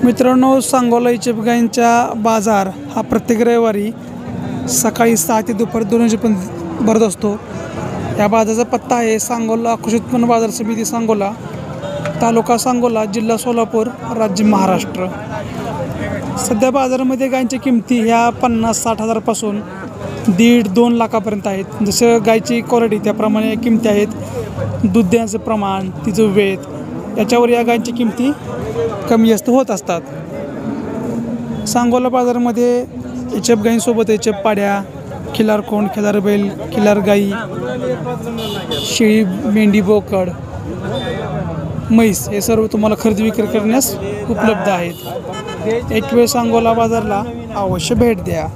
मित्रांनो, सांगोला इचप गायींचा बाजार हा प्रत्येक रविवारी सकाळी 6 ते दुपारी 2 वाजेपर्यंत भरत असतो। या बाजाराचा पत्ता आहे सांगोला कृषी उत्पन्न बाजार समिती सांगोला, तालुका सांगोला, जिल्हा सोलापूर, राज्य महाराष्ट्र। सध्या बाजारामध्ये गायींच्या किमती ह्या 50-60 हजारापासून 1.5-2 लाखापर्यंत आहेत। जसं गायीची क्वालिटी त्याप्रमाणे किमती आहेत। दूध देण्याचं प्रमाण, तिचं वेत याच्यावर या गायींच्या किमती कमी जास्त होत असतात। सांगोला बाजारामध्ये इचप गायींसोबत इचप पाड्या, खिलार कोंड, खिलार बैल, खिलार गाई, शेळी, मेंढी, बोकड, म्हैस हे सर्व तुम्हाला खरेदी विक्री करण्यास उपलब्ध आहेत। एक वेळ सांगोला बाजारला अवश्य भेट द्या।